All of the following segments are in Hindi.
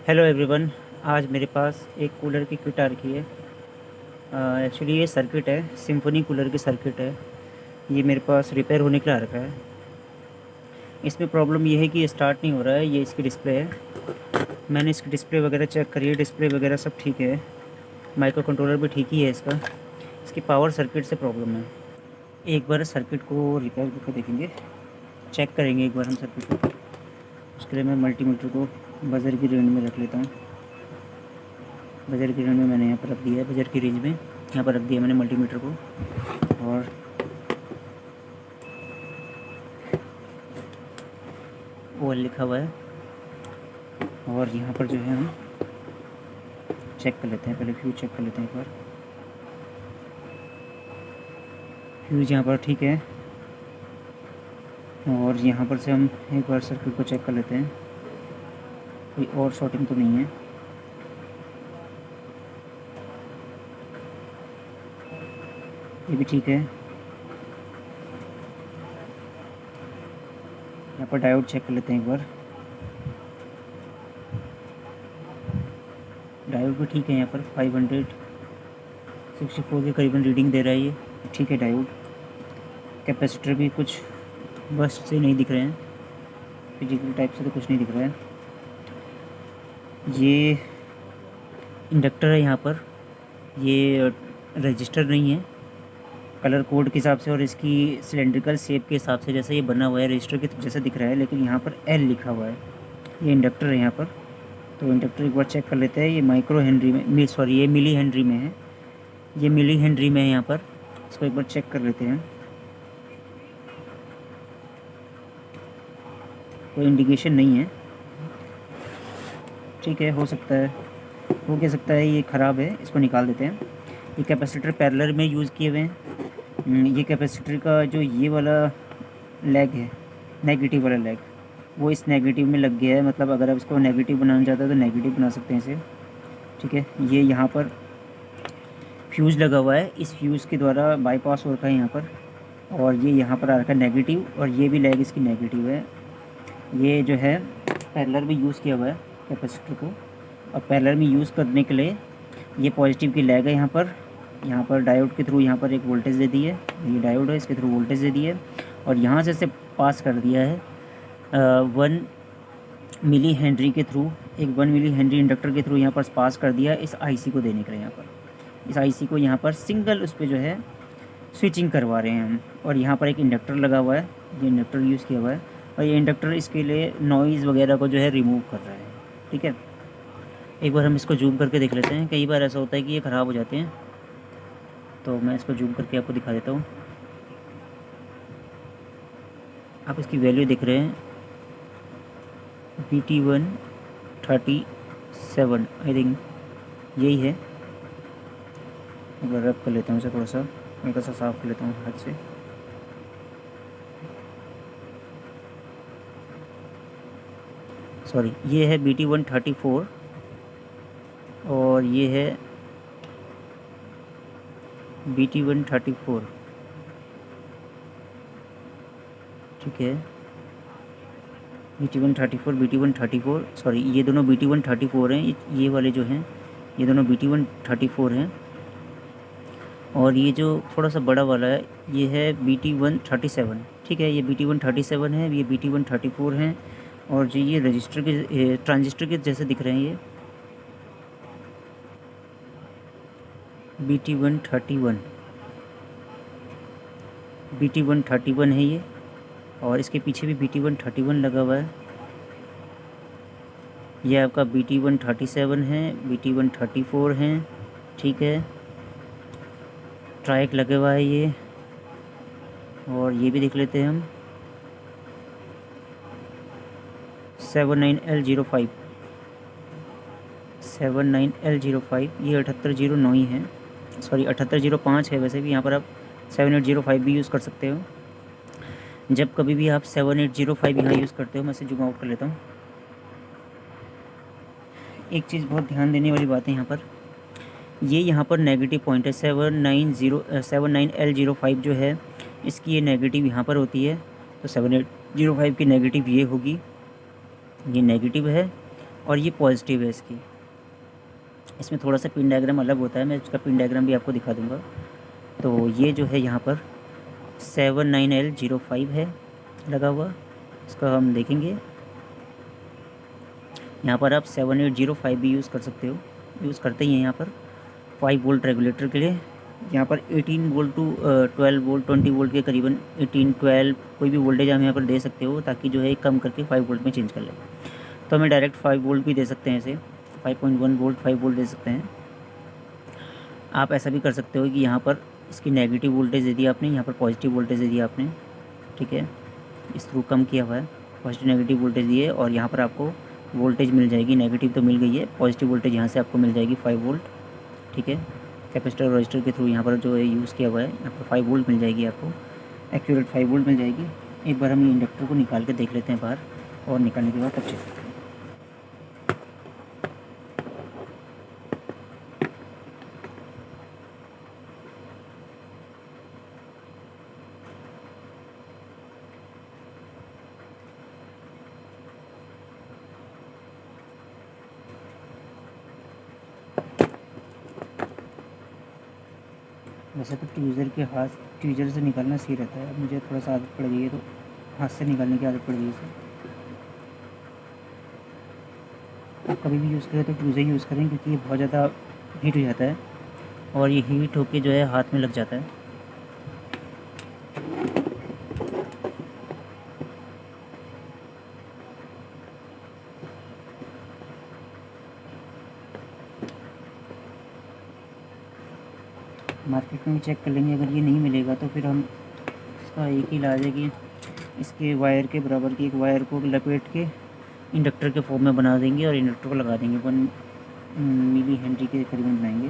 Hello everyone. आज मेरे पास एक कूलर की किट आ रखी है। एक्चुअली ये सर्किट है, सिम्फनी कूलर की सर्किट है। ये मेरे पास रिपेयर होने के लिए आ रखा है। इसमें प्रॉब्लम ये है कि ये स्टार्ट नहीं हो रहा है। ये इसकी डिस्प्ले है। मैंने इसकी डिस्प्ले वगैरह चेक करी है, डिस्प्ले वगैरह सब ठीक है। माइक्रो कंट्रोलर भी ठीक ही है इसका। इसकी पावर सर्किट से प्रॉब्लम है। एक बार सर्किट को रिपेयर करके देखेंगे, चेक करेंगे एक बार हम सर्किट को। उसके लिए मैं मल्टीमीटर को बजर की रेंज में रख लेता हूँ। बजर की रेंज में मैंने यहाँ पर रख दिया है। बजर की रेंज में यहाँ पर रख दिया मैंने मल्टीमीटर को। और ओएल लिखा हुआ है। और यहाँ पर जो है हम चेक कर लेते हैं, पहले फ्यूज चेक कर लेते हैं एक बार। फ्यूज यहाँ पर ठीक है। और यहाँ पर से हम एक बार सर्किट को चेक कर लेते हैं, कोई और शॉर्टिंग तो नहीं है। ये भी ठीक है। यहाँ पर डायोड चेक कर लेते हैं एक बार। डायोड भी ठीक है। यहाँ पर 564 के करीबन रीडिंग दे रहा है ये, ठीक है डायोड। कैपेसिटर भी कुछ बस से नहीं दिख रहे हैं, फिजिकल टाइप से तो कुछ नहीं दिख रहा है। ये इंडक्टर है यहाँ पर, ये रजिस्टर नहीं है कलर कोड के हिसाब से, और इसकी सिलेंड्रिकल शेप के हिसाब से जैसे ये बना हुआ है रजिस्टर के जैसा दिख रहा है, लेकिन यहाँ पर एल लिखा हुआ है। ये इंडक्टर है यहाँ पर। तो इंडक्टर एक बार चेक कर लेते हैं। ये माइक्रो हेनरी में, सॉरी ये मिली हेनरी में है। ये मिली हेनरी में है यहाँ पर। इसको एक बार चेक कर लेते हैं। कोई इंडिकेशन नहीं है, ठीक है। हो सकता है, हो क्या सकता है ये ख़राब है, इसको निकाल देते हैं। ये कैपेसिटर पैरेलल में यूज़ किए हुए हैं। ये कैपेसिटर का जो ये वाला लेग है, नेगेटिव वाला लेग, वो इस नेगेटिव में लग गया है। मतलब अगर आप इसको नेगेटिव बनाना चाहते हो तो नेगेटिव बना सकते हैं इसे, ठीक है। ये यहाँ पर फ्यूज़ लगा हुआ है, इस फ्यूज़ के द्वारा बाईपास हो रखा है यहाँ पर। और ये यहाँ पर आ रखा है नेगेटिव, और ये भी लेग इसकी नेगेटिव है। ये जो है पैरेलल में यूज़ किया हुआ है कैपेसिटर को। और पैरेलल में यूज़ करने के लिए ये पॉजिटिव की लेग है यहाँ पर। यहाँ पर डायोड के थ्रू यहाँ पर एक वोल्टेज दे दी है। ये डायोड है, इसके थ्रू वोल्टेज दे दी है। और यहाँ से इसे पास कर दिया है 1 मिली हेनरी के थ्रू, एक 1 मिली हेनरी इंडक्टर के थ्रू यहाँ पर पास कर दिया इस आईसी को देने के लिए। यहाँ पर इस आईसी को यहाँ पर सिंगल उस पर जो है स्विचिंग करवा रहे हैं हम। और यहाँ पर एक इंडक्टर लगा हुआ है, ये इंडक्टर यूज़ किया हुआ है। और ये इंडक्टर इसके लिए नॉइज़ वगैरह को जो है रिमूव कर रहा है, ठीक है। एक बार हम इसको जूम करके देख लेते हैं। कई बार ऐसा होता है कि ये ख़राब हो जाते हैं, तो मैं इसको जूम करके आपको दिखा देता हूँ। आप इसकी वैल्यू देख रहे हैं BT137, आई थिंक यही है। एक बार रब कर लेता हूँ इसे, थोड़ा सा हल्का सा साफ़ कर लेता हूँ हाथ से। सॉरी, ये है BT134 और ये है BT134, ठीक है। BT134, BT134, सॉरी ये दोनों BT134 हैं। ये वाले जो हैं ये दोनों BT134 हैं। और ये जो थोड़ा सा बड़ा वाला है ये है BT137, ठीक है। ये BT137 है, ये BT134 हैं। और जो ये रजिस्टर के ट्रांजिस्टर के जैसे दिख रहे हैं ये BT131 है ये। और इसके पीछे भी BT131 लगा हुआ है। ये आपका BT137 है, BT134 हैं, ठीक है। ट्राइक लगा हुआ है ये। और ये भी देख लेते हैं हम 79L05, 79L05, ये 7809 है, सॉरी 7805 है। वैसे भी यहाँ पर आप 7805 भी यूज़ कर सकते हो। जब कभी भी आप 7805 यहाँ यूज़ करते हो, मैं इसे जूम आउट कर लेता हूँ। एक चीज़ बहुत ध्यान देने वाली बात है यहाँ पर, ये यहाँ पर नेगेटिव पॉइंट है। 79L05 जो है इसकी ये नेगेटिव यहाँ पर होती है। तो 7805 की नेगेटिव ये होगी, ये नेगेटिव है। और ये पॉजिटिव है इसकी। इसमें थोड़ा सा पिन डायग्राम अलग होता है, मैं इसका पिन डायग्राम भी आपको दिखा दूँगा। तो ये जो है यहाँ पर 79L05 है लगा हुआ, इसका हम देखेंगे। यहाँ पर आप 7805 भी यूज़ कर सकते हो, यूज़ करते ही हैं यहाँ पर 5 वोल्ट रेगुलेटर के लिए। यहाँ पर 18 वोल्ट टू 12 वोल्ट 20 वोल्ट के करीबन 18 12 कोई भी वोल्टेज हम यहाँ पर दे सकते हो, ताकि जो है कम करके 5 वोल्ट में चेंज कर ले। तो हमें डायरेक्ट 5 वोल्ट भी दे सकते हैं, इसे 5.1 वोल्ट 5 वोल्ट दे सकते हैं। आप ऐसा भी कर सकते हो कि यहाँ पर इसकी नेगेटिव वोल्टेज दे दी आपने, यहाँ पर पॉजिटिव वोल्टेज दे दिया आपने, ठीक है। इस थ्रू कम किया हुआ है, पॉजिटिव नेगेटिव वोल्टेज दिए, और यहाँ पर आपको वोल्टेज मिल जाएगी। नेगेटिव तो मिल गई है, पॉजिटिव वोल्टेज यहाँ से आपको मिल जाएगी 5 वोल्ट, ठीक है। कैपेसिटर और रजिस्टर के थ्रू यहाँ पर जो है यूज़ किया हुआ है, यहाँ पर 5 वोल्ट मिल जाएगी आपको, एक्यूरेट 5 वोल्ट मिल जाएगी। एक बार हम ये इंडक्टर को निकाल के देख लेते हैं बाहर, और निकालने के बाद तब चेक करते हैं। वैसे तो ट्यूज़र से निकालना सही रहता है। अब मुझे थोड़ा सा आदत पड़ गई है, तो हाथ से निकालने की आदत पड़ गई है इसे। आप कभी भी यूज़ करें तो ट्यूज़र यूज़ करें, क्योंकि ये बहुत ज़्यादा हीट हो जाता है, और ये हीट होके जो है हाथ में लग जाता है। मार्केट में भी चेक कर लेंगे, अगर ये नहीं मिलेगा तो फिर हम इसका एक ही इलाज है कि इसके वायर के बराबर की एक वायर को लपेट के इंडक्टर के फॉर्म में बना देंगे, और इंडक्टर को लगा देंगे। 1 मिली हेनरी के करीबन बनाएंगे।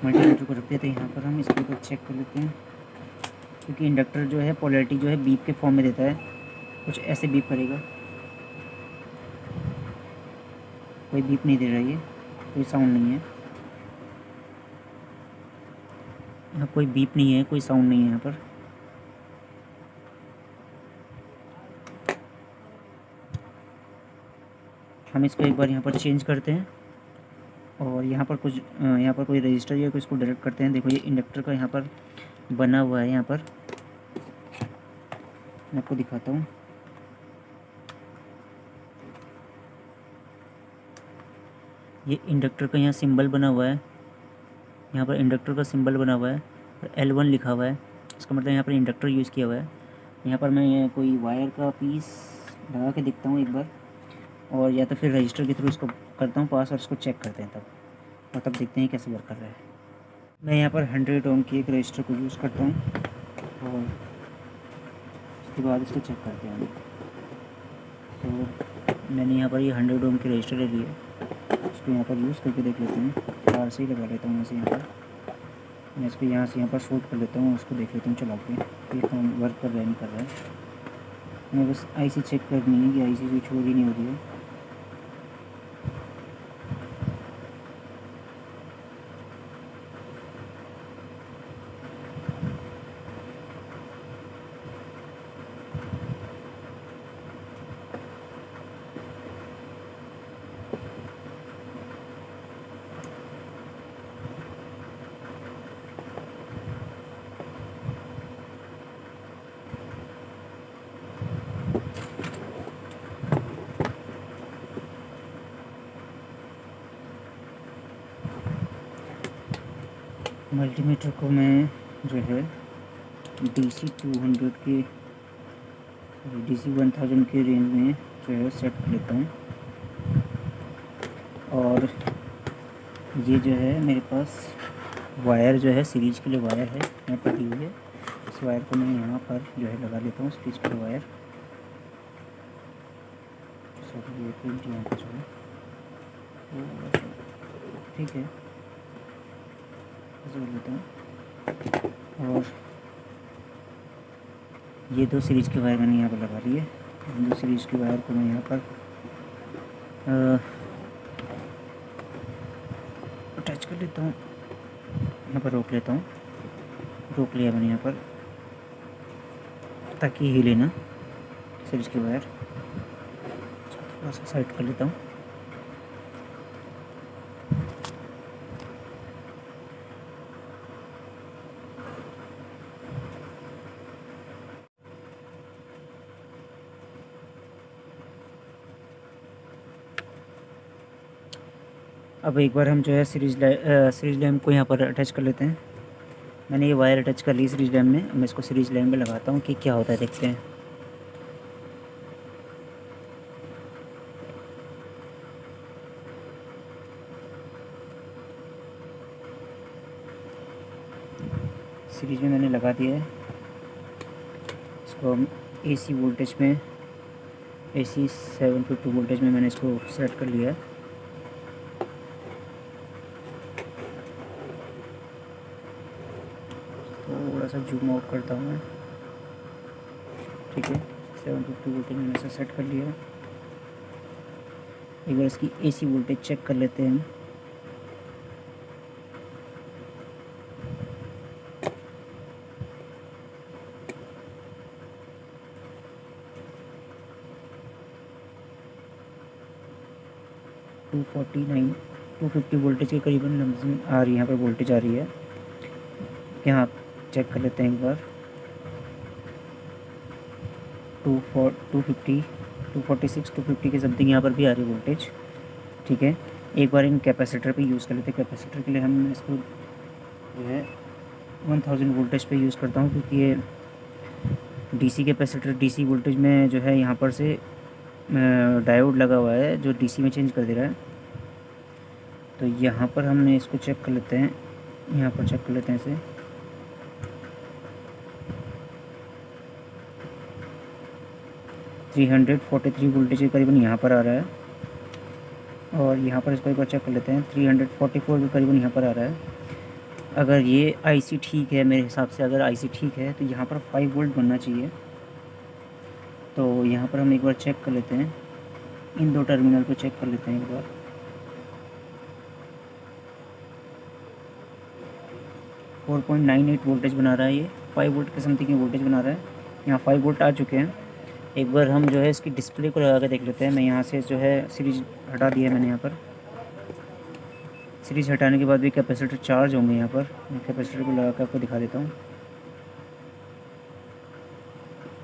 मल्टीमीटर को रख देते हैं यहाँ पर, हम इसके ऊपर चेक कर लेते हैं, क्योंकि इंडक्टर जो है पोलैरिटी जो है बीप के फॉर्म में देता है। कुछ ऐसे बीप करेगा, कोई बीप नहीं दे रहा है, ये कोई साउंड नहीं है, यहाँ कोई बीप नहीं है, कोई साउंड नहीं है यहाँ पर। हम इसको एक बार यहाँ पर चेंज करते हैं, और यहाँ पर कुछ यहाँ पर कोई रजिस्टर या कुछ को डायरेक्ट करते हैं। देखो ये इंडक्टर का यहाँ पर बना हुआ है, यहाँ पर मैं आपको दिखाता हूँ। ये इंडक्टर का यहाँ सिंबल बना हुआ है, यहाँ पर इंडक्टर का सिंबल बना हुआ है, और L1 लिखा हुआ है। इसका मतलब यहाँ पर इंडक्टर यूज़ किया हुआ है। यहाँ पर मैं कोई वायर का पीस लगा के देखता हूँ एक बार, और या तो फिर रजिस्टर के थ्रू इसको करता हूँ पास, और इसको चेक करते हैं तब, और तब देखते हैं कैसे वर्क कर रहा है। मैं यहाँ पर 100 ओम की एक रजिस्टर को यूज़ करता हूँ, और उसके बाद इसको चेक करते हैं। तो मैंने यहाँ पर ये 100 ओम की रजिस्टर ले ली है, इसको यहाँ पर यूज़ करके देख लेते हैं। तार से ही लगा लेता हूँ ऐसे यहाँ पर, मैं इसको यहाँ से यहाँ पर शॉर्ट कर लेता हूँ, उसको देख लेता हूँ चला के ये काम वर्क कर रहा है नहीं कर रहा है। हमें बस आईसी चेक करनी है कि आईसी स्विच हो रही नहीं हो रही है। मल्टीमीटर को मैं जो है DC 200 के DC 1000 के रेंज में जो है सेट कर लेता हूँ। और ये जो है मेरे पास वायर जो है सीरीज के लिए वायर है यहाँ पर दी हुई है। इस वायर को मैं यहाँ पर जो है लगा लेता हूँ, सीरीज के लिए वायर। ये प्रिंट यहाँ पर जो है ठीक है, जोड़ लेता हूँ। और ये 2 सीरीज के वायर मैंने यहाँ पर लगा लिए। 2 सीरीज के वायर को मैं यहाँ पर अटैच कर लेता हूँ, यहाँ पर रोक लेता हूँ। रोक लिया मैंने यहाँ पर, ताकि हिले ना सीरीज के वायर। थोड़ा सा साइड कर लेता हूँ। अब एक बार हम जो है सीरीज लैम्प को यहाँ पर अटैच कर लेते हैं। मैंने ये वायर अटैच कर ली सीरीज लैम्प में। मैं इसको सीरीज लैम्प में लगाता हूँ कि क्या होता है, देखते हैं। सीरीज में मैंने लगा दिया है। इसको हम AC वोल्टेज में, AC 750 वोल्टेज में मैंने इसको सेट कर लिया है। थोड़ा सा जूम आउट करता हूँ मैं, ठीक है। 750 वोल्टेज मैंने इसे सेट कर लिया है। एक बार इसकी AC वोल्टेज चेक कर लेते हैं हम। टू 250 वोल्टेज के करीबन लमसम आ रही है, यहाँ पर वोल्टेज आ रही है। यहाँ चेक कर लेते हैं एक बार। 250, 246, 250 के समथिंग यहाँ पर भी आ रही है वोल्टेज, ठीक है। एक बार इन कैपेसिटर पे यूज़ कर लेते हैं। कैपेसिटर के लिए हम इसको जो है 1000 वोल्टेज पे यूज़ करता हूँ, क्योंकि ये DC कैपेसिटर DC वोल्टेज में जो है यहाँ पर से डायोड लगा हुआ है जो DC में चेंज कर दे रहा है। तो यहाँ पर हमने इसको चेक कर लेते हैं, यहाँ पर चेक कर लेते हैं इसे। थ्री 343 वोल्टेज के करीबन यहाँ पर आ रहा है, और यहाँ पर इसको एक बार चेक कर लेते हैं। 344 के करीबन यहाँ पर आ रहा है। अगर ये IC ठीक है, मेरे हिसाब से अगर IC ठीक है तो यहाँ पर 5 वोल्ट बनना चाहिए। तो यहाँ पर हम एक बार चेक कर लेते हैं, इन दो टर्मिनल को चेक कर लेते हैं एक बार। फोर 4.98 वोल्टेज बना रहा है ये, 5 वोल्ट के समथिंग वोल्टेज बना रहा है। यहाँ 5 वोल्ट आ चुके हैं। एक बार हम जो है इसकी डिस्प्ले को लगा कर देख लेते हैं। मैं यहाँ से जो है सीरीज हटा दिया है मैंने। यहाँ पर सीरीज हटाने के बाद भी कैपेसिटर चार्ज होंगे। यहाँ पर मैं कैपेसिटर को लगा कर आपको दिखा देता हूँ।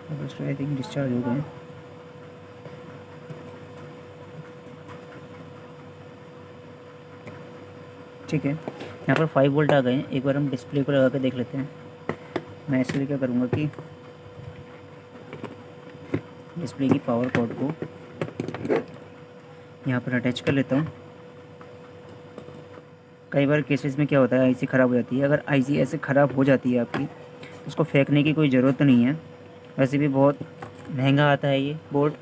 कैपेसिटर आई थिंक डिस्चार्ज हो गए। ठीक है, यहाँ पर 5 वोल्ट आ गए हैं। एक बार हम डिस्प्ले को लगा कर देख लेते हैं। मैं इसलिए क्या करूँगा कि डिस्प्ले की पावर कॉर्ड को यहाँ पर अटैच कर लेता हूँ। कई बार केसेस में क्या होता है, IC ख़राब हो जाती है। अगर IC ऐसे ख़राब हो जाती है आपकी, उसको फेंकने की कोई ज़रूरत नहीं है। वैसे भी बहुत महंगा आता है ये बोर्ड।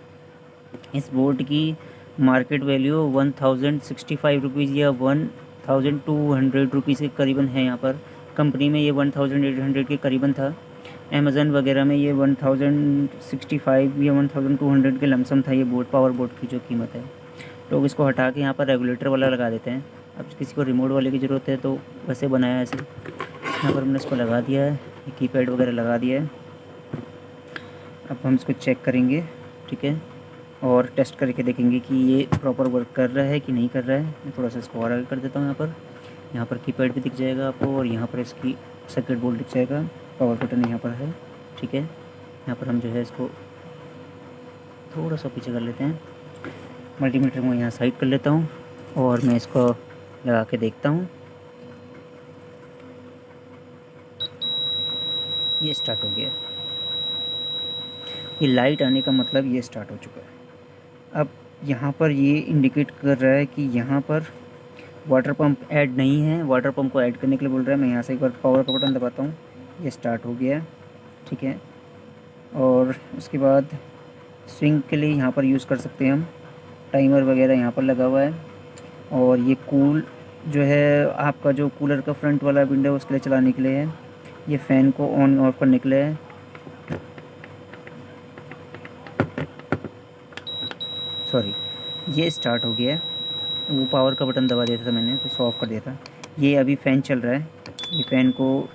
इस बोर्ड की मार्केट वैल्यू 1065 रुपीज़ या 1200 रुपीज़ के करीबन है। यहाँ पर कंपनी में ये 1800 के करीबन था। अमेज़न वगैरह में ये 1065 या 1200 के लमसम था ये बोर्ड, पावर बोर्ड की जो कीमत है। लोग इसको हटा के यहाँ पर रेगुलेटर वाला लगा देते हैं। अब किसी को रिमोट वाले की ज़रूरत है तो वैसे बनाया है ऐसे। यहाँ पर हमने इसको लगा दिया है, कीपैड वगैरह लगा दिया है। अब हम इसको चेक करेंगे, ठीक है, और टेस्ट करके देखेंगे कि ये प्रॉपर वर्क कर रहा है कि नहीं कर रहा है। मैं थोड़ा सा इसको और आगे कर देता हूँ। यहाँ पर कीपैड भी दिख जाएगा आपको, और यहाँ पर इसकी सर्किट बोर्ड दिख जाएगा। पावर बटन यहाँ पर है, ठीक है। यहाँ पर हम जो है इसको थोड़ा सा पीछे कर लेते हैं। मल्टीमीटर को यहाँ साइड कर लेता हूँ और मैं इसको लगा के देखता हूँ। ये स्टार्ट हो गया। ये लाइट आने का मतलब ये स्टार्ट हो चुका है। अब यहाँ पर ये इंडिकेट कर रहा है कि यहाँ पर वाटर पंप ऐड नहीं है। वाटर पंप को ऐड करने के लिए बोल रहा है। मैं यहाँ से एक बार पावर का बटन दबाता हूँ, ये स्टार्ट हो गया, ठीक है। और उसके बाद स्विंग के लिए यहाँ पर यूज़ कर सकते हैं हम। टाइमर वगैरह यहाँ पर लगा हुआ है। और ये कूल जो है आपका, जो कूलर का फ्रंट वाला विंडो है उसके लिए चलाने के लिए है। ये फ़ैन को ऑन ऑफ करने के लिए है। सॉरी, ये स्टार्ट हो गया है। वो पावर का बटन दबा दिया था मैंने, तो इसको ऑफ़ कर दिया था। ये अभी फ़ैन चल रहा है। ये फ़ैन को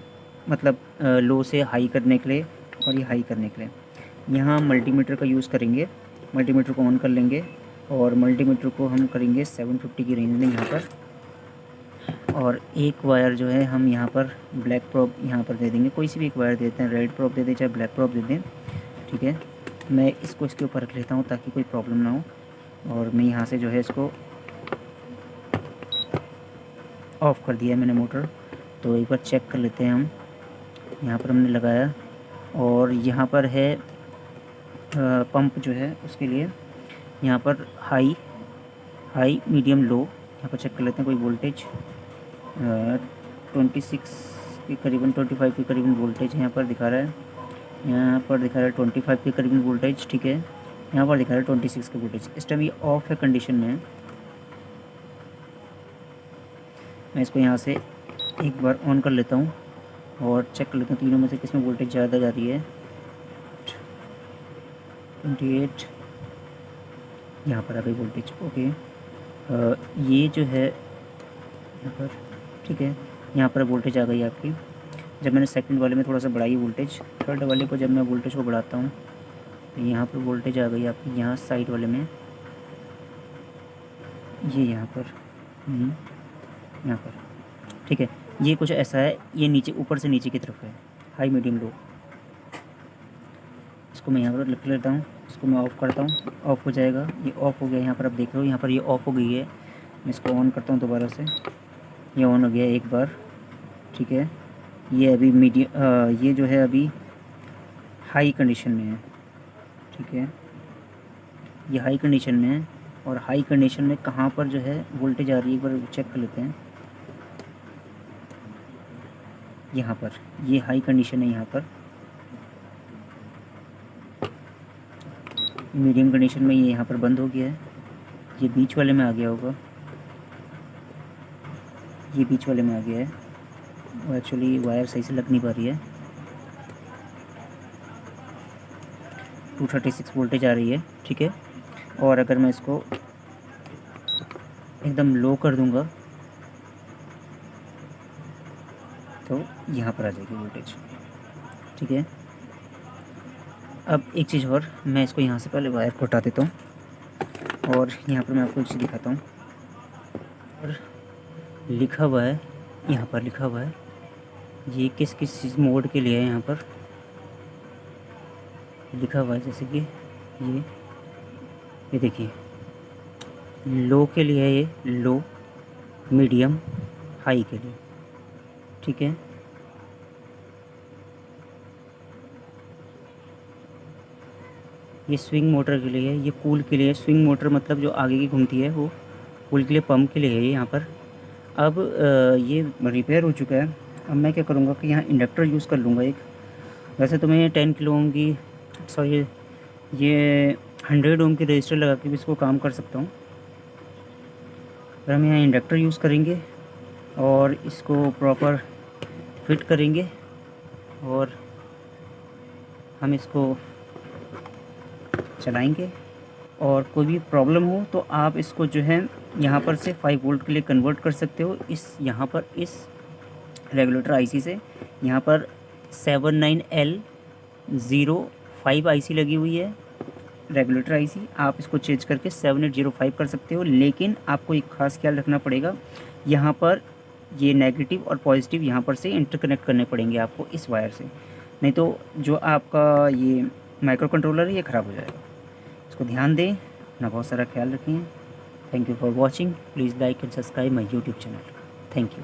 मतलब लो से हाई करने के लिए और ये हाई करने के लिए। यहाँ मल्टीमीटर का यूज़ करेंगे। मल्टीमीटर को ऑन कर लेंगे और मल्टीमीटर को हम करेंगे 750 की रेंज में यहाँ पर। और एक वायर जो है हम यहाँ पर ब्लैक प्रॉप यहाँ पर दे देंगे, कोई सी भी एक वायर देते हैं, रेड प्रॉप दे दें चाहे ब्लैक प्रॉप दे दें, ठीक है। मैं इसको इसके ऊपर रख लेता हूँ ताकि कोई प्रॉब्लम ना हो। और मैं यहाँ से जो है इसको ऑफ़ कर दिया है मैंने मोटर। तो एक बार चेक कर लेते हैं हम। यहाँ पर हमने लगाया और यहाँ पर है पंप जो है उसके लिए यहाँ पर हाई मीडियम लो, यहाँ पर चेक कर लेते हैं कोई वोल्टेज। 26 के करीबन 25 के करीबन वोल्टेज यहाँ पर दिखा रहा है, यहाँ पर दिखा रहा है 25 के करीबन वोल्टेज, ठीक है। यहाँ पर दिखा रहा है 26 का वोल्टेज। इस टाइम ये ऑफ है कंडीशन में। मैं इसको यहाँ से एक बार ऑन कर लेता हूँ और चेक कर लेता हूँ तीनों में से किस में वोल्टेज ज़्यादा जा रही है। 28 यहाँ पर आ गई वोल्टेज, ओके। ये जो है यहाँ पर, ठीक है, यहाँ पर वोल्टेज आ गई आपकी। जब मैंने सेकंड वाले में थोड़ा सा बढ़ाई वोल्टेज, थर्ड वाले को जब मैं वोल्टेज को बढ़ाता हूँ तो यहाँ पर वोल्टेज आ गई आपकी यहाँ साइड वाले में, ये यहाँ पर, यहाँ पर, ठीक है। ये कुछ ऐसा है, ये नीचे ऊपर से नीचे की तरफ है, हाई मीडियम लो। इसको मैं यहाँ पर लिख लेता हूँ, इसको मैं ऑफ़ करता हूँ, ऑफ़ हो जाएगा। ये ऑफ़ हो गया, यहाँ पर आप देख रहे हो यहाँ पर ये ऑफ़ हो गई है। मैं इसको ऑन करता हूँ दोबारा से, ये ऑन हो गया एक बार, ठीक है। ये अभी मीडियम, ये जो है अभी हाई कंडीशन में है, ठीक है। ये हाई कंडीशन में है और हाई कंडीशन में कहाँ पर जो है वोल्टेज आ रही है एक बार चेक कर लेते हैं। यहाँ पर ये हाई कंडीशन है, यहाँ पर मीडियम कंडीशन में ये यहाँ पर बंद हो गया है। ये बीच वाले में आ गया होगा, ये बीच वाले में आ गया है और एक्चुअली वायर सही से लग नहीं पा रही है। 236 वोल्टेज आ रही है, ठीक है। और अगर मैं इसको एकदम लो कर दूंगा तो यहाँ पर आ जाएगी वोल्टेज, ठीक है। अब एक चीज़ और, मैं इसको यहाँ से पहले वायर को हटा देता हूँ और यहाँ पर मैं आपको एक चीज़ दिखाता हूँ। और लिखा हुआ है, यहाँ पर लिखा हुआ है ये किस किस मोड के लिए है। यहाँ पर लिखा हुआ है जैसे कि ये देखिए, लो के लिए है, ये लो, मीडियम, हाई के लिए, ठीक है। ये स्विंग मोटर के लिए है, ये कूल के लिए है। स्विंग मोटर मतलब जो आगे की घूमती है, वो कूल के लिए, पंप के लिए है ये यहाँ पर। अब ये रिपेयर हो चुका है। अब मैं क्या करूँगा कि यहाँ इंडक्टर यूज़ कर लूँगा एक। वैसे तो मैं 10 किलो ओम की, सॉरी, ये 100 ओम की रजिस्टर लगा के भी इसको काम कर सकता हूँ। पर हम यहाँ इंडक्टर यूज़ करेंगे और इसको प्रॉपर फिट करेंगे और हम इसको चलाएंगे। और कोई भी प्रॉब्लम हो तो आप इसको जो है यहाँ पर से 5 वोल्ट के लिए कन्वर्ट कर सकते हो। इस यहाँ पर इस रेगुलेटर आईसी से यहाँ पर 79L05 आईसी लगी हुई है, रेगुलेटर आईसी। आप इसको चेंज करके 7805 कर सकते हो। लेकिन आपको एक खास ख्याल रखना पड़ेगा, यहाँ पर ये नेगेटिव और पॉजिटिव यहाँ पर से इंटरकनेक्ट करने पड़ेंगे आपको इस वायर से, नहीं तो जो आपका ये माइक्रो कंट्रोलर है ये ख़राब हो जाएगा। इसको ध्यान दें, अपना बहुत सारा ख्याल रखें। Thank you for watching. Please like and subscribe my YouTube channel. Thank you.